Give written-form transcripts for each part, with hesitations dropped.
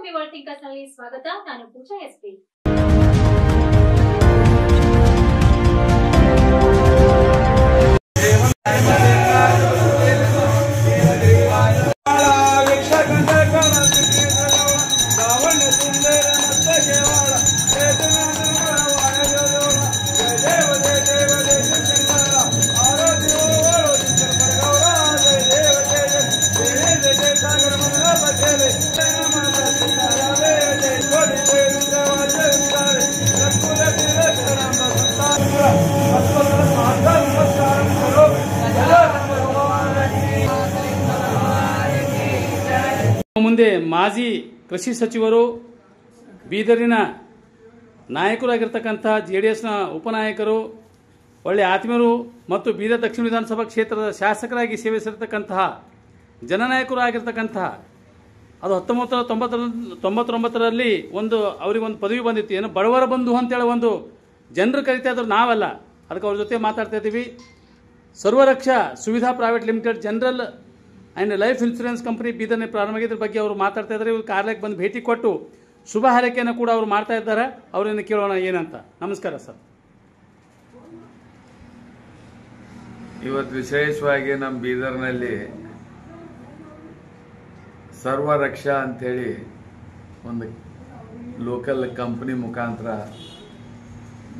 ಕ್ರಾಂತಿಭೂಮಿ world thinkers ನಲ್ಲಿ ಸ್ವಾಗತ. ನಾನು ಪೂಜಾ ಎಸ್ಪಿ. ಮುಂದೆ ಮಾಜಿ ಕೃಷಿ ಸಚಿವರು, ಬೀದರಿನ ನಾಯಕರಾಗಿರ್ತಕ್ಕಂಥ ಜೆಡಿಎಸ್ನ ಉಪನಾಯಕರು, ಒಳ್ಳೆ ಆತ್ಮೀಯರು ಮತ್ತು ಬೀದರ್ ದಕ್ಷಿಣ ವಿಧಾನಸಭಾ ಕ್ಷೇತ್ರದ ಶಾಸಕರಾಗಿ ಸೇವಿಸಿರ್ತಕ್ಕಂತಹ ಜನನಾಯಕರು ಆಗಿರ್ತಕ್ಕಂತಹ ಅದು 1999ರಲ್ಲಿ ಅವರಿಗೊಂದು ಪದವಿ ಬಂದಿತ್ತು. ಏನು ಬಡವರ ಬಂಧು ಅಂತೇಳಿ ಒಂದು ಜನರು ಕರಿತಾ ಇದ್ರು, ನಾವಲ್ಲ. ಅದಕ್ಕೆ ಅವ್ರ ಜೊತೆ ಮಾತಾಡ್ತಾ ಇದ್ದೀವಿ. Sarvaraksha Suvidha private limited general and life insurance company ಬೀದರ್ನಲ್ಲಿ ಪ್ರಾರಂಭವಾಗಿದ್ರ ಬಗ್ಗೆ ಅವರು ಮಾತಾಡ್ತಾ ಇದ್ದಾರೆ. ಇವರು ಕಾರ್ಯಕ್ಕೆ ಬಂದು ಭೇಟಿ ಕೊಟ್ಟು ಶುಭ ಹಾರೈಕೆಯನ್ನು ಕೂಡ ಅವರು ಮಾಡ್ತಾ ಇದ್ದಾರೆ. ಅವರನ್ನು ಕೇಳೋಣ ಏನಂತ. ನಮಸ್ಕಾರ ಸರ್. ಇವತ್ತು ವಿಶೇಷವಾಗಿ ನಮ್ಮ ಬೀದರ್ನಲ್ಲಿ ಸರ್ವರಕ್ಷಾ ಅಂಥೇಳಿ ಒಂದು ಲೋಕಲ್ ಕಂಪ್ನಿ ಮುಖಾಂತರ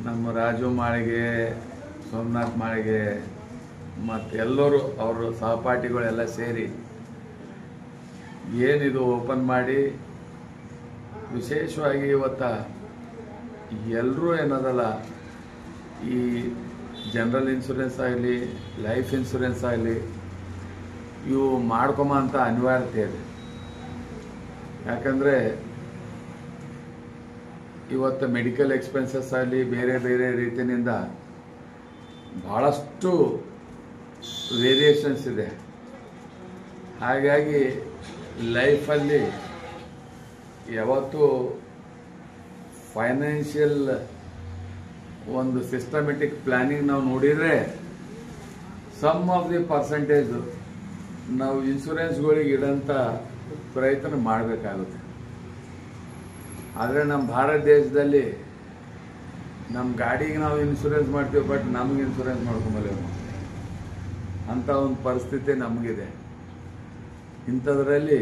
ನಮ್ಮ ರಾಜು ಮಾಳಿಗೆ, ಸೋಮನಾಥ್ ಮಾಳಿಗೆ ಮತ್ತು ಎಲ್ಲರೂ ಅವರು ಸಹಪಾಠಿಗಳೆಲ್ಲ ಸೇರಿ ಏನಿದು ಓಪನ್ ಮಾಡಿ ವಿಶೇಷವಾಗಿ ಇವತ್ತು ಎಲ್ಲರೂ ಏನದಲ್ಲ ಈ ಜನರಲ್ ಇನ್ಶೂರೆನ್ಸ್ ಆಗಲಿ, ಲೈಫ್ ಇನ್ಶೂರೆನ್ಸ್ ಆಗಲಿ ಇವು ಮಾಡ್ಕೊಂಬ ಅಂತ ಅನಿವಾರ್ಯತೆ ಇದೆ. ಯಾಕಂದರೆ ಇವತ್ತು ಮೆಡಿಕಲ್ ಎಕ್ಸ್ಪೆನ್ಸಸ್ ಆಗಲಿ ಬೇರೆ ಬೇರೆ ರೀತಿಯಿಂದ ಭಾಳಷ್ಟು ವೇರಿಯೇಷನ್ಸ್ ಇದೆ. ಹಾಗಾಗಿ ಲೈಫಲ್ಲಿ ಯಾವತ್ತೂ ಫೈನಾನ್ಷಿಯಲ್ ಒಂದು ಸಿಸ್ಟಮೆಟಿಕ್ ಪ್ಲ್ಯಾನಿಂಗ್ ನಾವು ನೋಡಿದರೆ ಸಮ್ ಆಫ್ ದಿ ಪರ್ಸೆಂಟೇಜು ನಾವು ಇನ್ಶೂರೆನ್ಸ್ಗಳಿಗೆ ಇಡೋಂಥ ಪ್ರಯತ್ನ ಮಾಡಬೇಕಾಗುತ್ತೆ. ಆದರೆ ನಮ್ಮ ಭಾರತ ದೇಶದಲ್ಲಿ ನಮ್ಮ ಗಾಡಿಗೆ ನಾವು ಇನ್ಶೂರೆನ್ಸ್ ಮಾಡ್ತೀವಿ, ಬಟ್ ನಮಗೆ ಇನ್ಶೂರೆನ್ಸ್ ಮಾಡ್ಕೊಂಬಲ್ಲೇವು ಅಂಥ ಒಂದು ಪರಿಸ್ಥಿತಿ ನಮಗಿದೆ. ಇಂಥದ್ರಲ್ಲಿ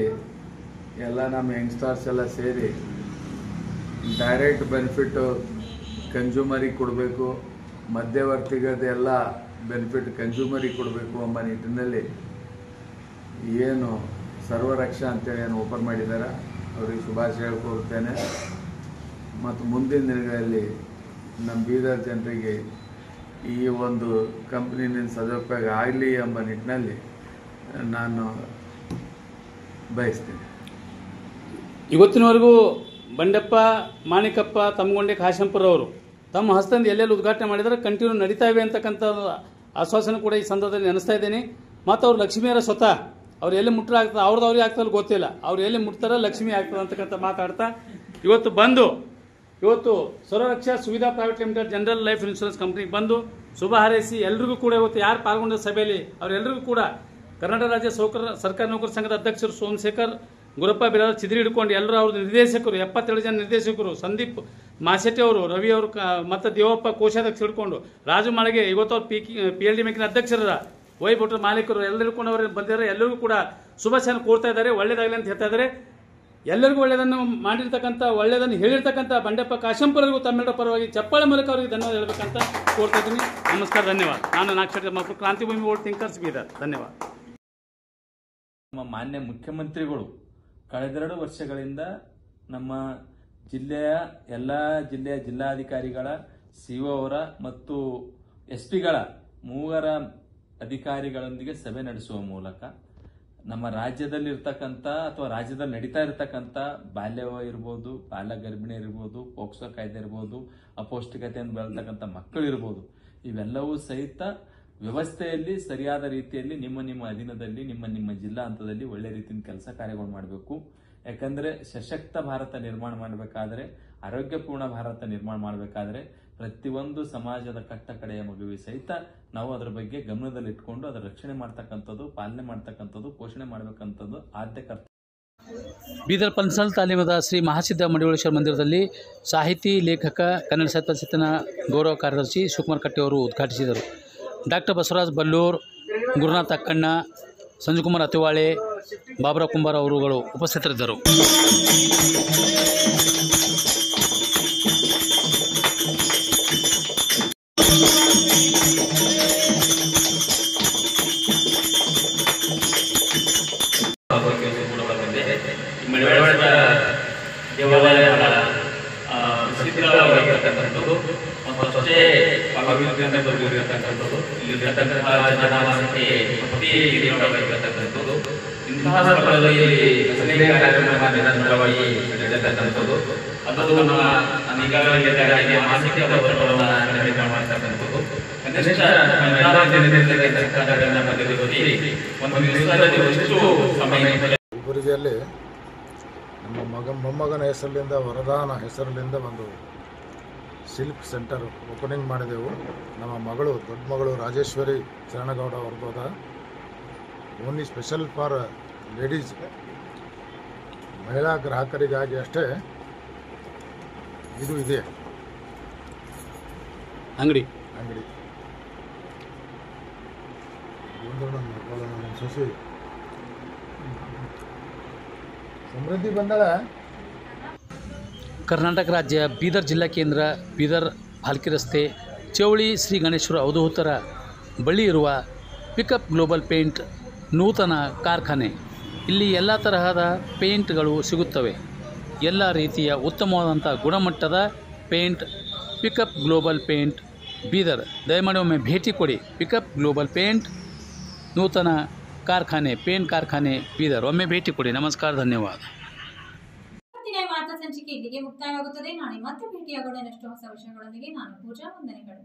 ಎಲ್ಲ ನಮ್ಮ ಯಂಗ್ಸ್ಟರ್ಸ್ ಎಲ್ಲ ಸೇರಿ ಡೈರೆಕ್ಟ್ ಬೆನಿಫಿಟ್ಟು ಕನ್ಸ್ಯೂಮರಿಗೆ ಕೊಡಬೇಕು, ಮಧ್ಯವರ್ತಿಗದೆಲ್ಲ ಬೆನಿಫಿಟ್ ಕನ್ಸ್ಯೂಮರಿಗೆ ಕೊಡಬೇಕು ಎಂಬ ನಿಟ್ಟಿನಲ್ಲಿ ಏನು ಸರ್ವರಕ್ಷಾ ಅಂತೇಳಿ ಏನು ಓಪನ್ ಮಾಡಿದ್ದಾರೆ, ಅವರಿಗೆ ಶುಭಾಶಯ ಹೇಳ್ಕೊಡ್ತೇನೆ. ಮತ್ತು ಮುಂದಿನ ದಿನಗಳಲ್ಲಿ ನಮ್ಮ ಬೀದರ್ ಜನರಿಗೆ ಈ ಒಂದು ಕಂಪ್ನಿನಿಂದ ಸದುಪಯೋಗ ಆಗಲಿ ಎಂಬ ನಿಟ್ಟಿನಲ್ಲಿ ನಾನು ಬಯಸ್ತೇನೆ. ಇವತ್ತಿನವರೆಗೂ ಬಂಡೆಪ್ಪ, ಮಾಣಿಕಪ್ಪ, ತಮ್ಮಗೊಂಡೆ, ಕಾಶಂಪುರ ಅವರು ತಮ್ಮ ಹಸ್ತದಿಂದ ಎಲ್ಲೆಲ್ಲಿ ಉದ್ಘಾಟನೆ ಮಾಡಿದರೆ ಕಂಟಿನ್ಯೂ ನಡೀತಾ ಇವೆ ಅಂತಕ್ಕಂಥ ಆಶ್ವಾಸನೆ ಕೂಡ ಈ ಸಂದರ್ಭದಲ್ಲಿ ನೆನೆಸ್ತಾ ಇದ್ದೀನಿ. ಮತ್ತು ಅವ್ರು ಲಕ್ಷ್ಮಿಯರ ಸ್ವತಃ ಅವ್ರು ಎಲ್ಲಿ ಮುಟ್ಟರೆ ಆಗ್ತದೆ, ಅವ್ರಿಗೆ ಆಗ್ತದೆ ಗೊತ್ತಿಲ್ಲ, ಅವ್ರು ಎಲ್ಲಿ ಮುಟ್ತಾರೆ ಲಕ್ಷ್ಮಿ ಆಗ್ತದೆ ಅಂತಕ್ಕಂಥ ಮಾತಾಡ್ತಾ ಇವತ್ತು Sarvaraksha Suvidha private limited general life insurance ಕಂಪ್ನಿಗೆ ಬಂದು ಶುಭ ಹಾರೈಸಿ ಎಲ್ರಿಗೂ ಕೂಡ ಇವತ್ತು ಯಾರು ಪಾಲ್ಗೊಂಡ ಸಭೆಯಲ್ಲಿ ಅವರೆಲ್ಲರಿಗೂ ಕೂಡ ಕರ್ನಾಟಕ ರಾಜ್ಯ ಸರ್ಕಾರಿ ನೌಕರ ಸಂಘದ ಅಧ್ಯಕ್ಷರು ಸೋಮಶೇಖರ್ ಗುರಪ್ಪ ಬಿರಾದರ್ ಚಿದ್ರಿ ಹಿಡ್ಕೊಂಡು ಎಲ್ಲರೂ ಅವ್ರ ನಿರ್ದೇಶಕರು 77 ಜನ ನಿರ್ದೇಶಕರು, ಸಂದೀಪ್ ಮಾಸೆಟ್ಟಿ ಅವರು, ರವಿ ಅವರು ಮತ್ತು ದೇವಪ್ಪ ಕೋಶಾಧ್ಯಕ್ಷ ಹಿಡ್ಕೊಂಡು, ರಾಜು ಮಾಳಿಗೆ ಇವತ್ತು ಅವ್ರು PLD ಮೇಕಿನ ಅಧ್ಯಕ್ಷರ, ವೈ ಬೋಟರ್ ಮಾಲೀಕರು ಎಲ್ಲರೂ ಕೂಡ ಅವರು ಬಂದಿದ್ದಾರೆ. ಎಲ್ಲರಿಗೂ ಕೂಡ ಶುಭಾಶಯ ಕೋರ್ತಾ ಇದ್ದಾರೆ. ಒಳ್ಳೇದಾಗಲಿ ಅಂತ ಹೇಳ್ತಾ ಇದ್ದಾರೆ. ಎಲ್ಲರಿಗೂ ಒಳ್ಳೆಯದನ್ನು ಮಾಡಿರ್ತಕ್ಕಂಥ, ಒಳ್ಳೆಯದನ್ನು ಹೇಳಿರ್ತಕ್ಕಂಥ ಬಂಡೆಪ್ಪ ಕಾಶಂಪುರರಿಗೂ ತಮ್ಮೆಲ್ಲರ ಪರವಾಗಿ ಚಪ್ಪಾಳೆ ಮೂಲಕ ಅವರಿಗೆ ಧನ್ಯವಾದ ಹೇಳಬೇಕಂತ ಕೋರ್ತಾ ಇದ್ದೀನಿ. ನಮಸ್ಕಾರ, ಧನ್ಯವಾದ. ನಾನು ನಾಗಶೆಟ್ಟಿ ಮಕ್ಕಳು, ಕ್ರಾಂತಿಭೂಮಿ ವರ್ಲ್ಡ್ ಥಿಂಕರ್ಸ್ ಬೀದರ್. ಧನ್ಯವಾದ. ನಮ್ಮ ಮಾನ್ಯ ಮುಖ್ಯಮಂತ್ರಿಗಳು ಕಳೆದೆರಡು ವರ್ಷಗಳಿಂದ ನಮ್ಮ ಜಿಲ್ಲೆಯ ಎಲ್ಲ ಜಿಲ್ಲೆಯ ಜಿಲ್ಲಾಧಿಕಾರಿಗಳ, CO ಅವರ ಮತ್ತು SP ಗಳ ಮೂವರ ಅಧಿಕಾರಿಗಳೊಂದಿಗೆ ಸಭೆ ನಡೆಸುವ ಮೂಲಕ ನಮ್ಮ ರಾಜ್ಯದಲ್ಲಿರ್ತಕ್ಕಂಥ ಅಥವಾ ರಾಜ್ಯದಲ್ಲಿ ನಡೀತಾ ಇರತಕ್ಕಂಥ ಬಾಲ್ಯ ಇರ್ಬೋದು, ಬಾಲ್ಯ ಗರ್ಭಿಣಿ ಇರ್ಬೋದು, ಪೋಕ್ಸೋ ಕಾಯ್ದೆ ಇರ್ಬೋದು, ಅಪೌಷ್ಟಿಕತೆಯಿಂದ ಬೆಳೆತಕ್ಕಂಥ ಮಕ್ಕಳು ಇರ್ಬೋದು, ಇವೆಲ್ಲವೂ ಸಹಿತ ವ್ಯವಸ್ಥೆಯಲ್ಲಿ ಸರಿಯಾದ ರೀತಿಯಲ್ಲಿ ನಿಮ್ಮ ಅಧೀನದಲ್ಲಿ ನಿಮ್ಮ ಜಿಲ್ಲಾ ಹಂತದಲ್ಲಿ ಒಳ್ಳೆ ರೀತಿಯಿಂದ ಕೆಲಸ ಕಾರ್ಯಗಳು ಮಾಡಬೇಕು. ಯಾಕಂದ್ರೆ ಸಶಕ್ತ ಭಾರತ ನಿರ್ಮಾಣ ಮಾಡಬೇಕಾದ್ರೆ, ಆರೋಗ್ಯಪೂರ್ಣ ಭಾರತ ನಿರ್ಮಾಣ ಮಾಡಬೇಕಾದ್ರೆ ಪ್ರತಿಯೊಂದು ಸಮಾಜದ ಕಟ್ಟ ಕಡೆಯ ಮಗುವಿ ಸಹಿತ ನಾವು ಅದರ ಬಗ್ಗೆ ಗಮನದಲ್ಲಿ ಇಟ್ಕೊಂಡು ಅದರ ರಕ್ಷಣೆ ಮಾಡ್ತಕ್ಕಂಥದ್ದು, ಪಾಲನೆ ಮಾಡ್ತಕ್ಕಂಥದ್ದು, ಪೋಷಣೆ ಮಾಡ್ಬೇಕಂಥದ್ದು ಆದ್ಯ ಕರ್ತವ್ಯ. ಬೀದರ್ ಪನ್ಸಲ್ ತಾಲೀಮದ ಶ್ರೀ ಮಹಾಸಿದ್ಧ ಮಡಿವಳೇಶ್ವರ ಮಂದಿರದಲ್ಲಿ ಸಾಹಿತಿ ಲೇಖಕ ಕನ್ನಡ ಸಾಹಿತ್ಯ ಪರಿಷತ್ತಿನ ಗೌರವ ಕಾರ್ಯದರ್ಶಿ ಶಿವಕುಮಾರ್ ಕಟ್ಟಿ ಅವರು ಉದ್ಘಾಟಿಸಿದರು. ಡಾಕ್ಟರ್ ಬಸವರಾಜ್ ಬಲ್ಲೂರ್, ಗುರುನಾಥ್ ಅಕ್ಕಣ್ಣ, ಸಂಜುಕುಮಾರ್ ಅತಿವಾಳೆ, ಬಾಬರಾ ಕುಂಬಾರ ಅವರುಗಳು ಉಪಸ್ಥಿತರಿದ್ದರು. ದೇವಾಲಯಗಳ ಪ್ರಸಿದ್ಧವಾಗಿರತಕ್ಕಂಥದ್ದು ಮತ್ತು ಸ್ವಚ್ಛ ಅಭಿವೃದ್ಧಿಯನ್ನು ಬರೆದಿರತಕ್ಕಂಥದ್ದು, ಇಲ್ಲಿರತಕ್ಕಂತಹ ಜನಮಾನಸಕ್ಕೆ ಭಕ್ತಿರತಕ್ಕಂಥದ್ದು, ಇಂತಹ ಸ್ಥಳದಲ್ಲಿ ಅನೇಕ ಕಾರ್ಯಕ್ರಮ ನಿರಂತರವಾಗಿ ನಡೆಯತಕ್ಕಂಥದ್ದು, ಅದು ನಮ್ಮ ಈಗಾಗಲೇ ಮಾನಸಿಕ ಒತ್ತಡವನ್ನು ಕಡಿಮೆ ಮಾಡತಕ್ಕಂಥದ್ದು, ಕನಿಷ್ಠ ಒಂದು ದಿವಸದಲ್ಲಿ ಎಷ್ಟು ಸಮಯ ಗುರಿಗೆಯಲ್ಲಿ ನಮ್ಮ ಮೊಮ್ಮಗನ ಹೆಸರಿನಿಂದ ವರದಾನ ಹೆಸರಿನಿಂದ ಒಂದು ಸಿಲ್ಕ್ ಸೆಂಟರ್ ಓಪನಿಂಗ್ ಮಾಡಿದೆವು. ನಮ್ಮ ಮಗಳು ದೊಡ್ಡ ಮಗಳು ರಾಜೇಶ್ವರಿ ಚರಣಗೌಡ ಅವ್ರದ್ದು ಓನ್ಲಿ ಸ್ಪೆಷಲ್ ಫಾರ್ ಲೇಡೀಸ್, ಮಹಿಳಾ ಗ್ರಾಹಕರಿಗಾಗಿ ಅಷ್ಟೇ ಇದು ಇದೆ ಅಂಗಡಿ. ನಮ್ಮ ಸೊಸೆ ಸಮೃದ್ಧಿ ಬಂದಳ. ಕರ್ನಾಟಕ ರಾಜ್ಯ ಬೀದರ್ ಜಿಲ್ಲಾ ಕೇಂದ್ರ, ಬೀದರ್ ಭಾಲ್ಕಿ ರಸ್ತೆ, ಚೌಳಿ ಶ್ರೀ ಗಣೇಶ್ವರ ಅವಧೂತರ ಬಳಿ ಇರುವ ಪಿಕಪ್ ಗ್ಲೋಬಲ್ ಪೇಂಟ್ ನೂತನ ಕಾರ್ಖಾನೆ. ಇಲ್ಲಿ ಎಲ್ಲ ತರಹದ ಪೇಂಟ್ಗಳು ಸಿಗುತ್ತವೆ. ಎಲ್ಲ ರೀತಿಯ ಉತ್ತಮವಾದಂಥ ಗುಣಮಟ್ಟದ paint pickup global paint Bidar. ದಯಮಾಡಿ ಒಮ್ಮೆ ಭೇಟಿ ಕೊಡಿ. ಪಿಕಪ್ ಗ್ಲೋಬಲ್ ಪೇಂಟ್ ನೂತನ ಕಾರ್ಖಾನೆ, ಪೇಂಟ್ ಕಾರ್ಖಾನೆ ಬೀದರ್. ಒಮ್ಮೆ ಭೇಟಿ ಕೊಡಿ. ನಮಸ್ಕಾರ, ಧನ್ಯವಾದ. ಇವತ್ತಿನ ವಾರ್ತಾ ಸಂಚಿಕೆ ಇಲ್ಲಿಗೆ ಮುಕ್ತಾಯವಾಗುತ್ತದೆ. ನಾಳೆ ಮತ್ತೆ ಭೇಟಿಯಾಗೋಣ ಇನ್ನಷ್ಟು ಹೊಸ ವಿಷಯಗಳೊಂದಿಗೆ. ನಾನು ಪೂಜಾ, ವಂದನೆಗಳು.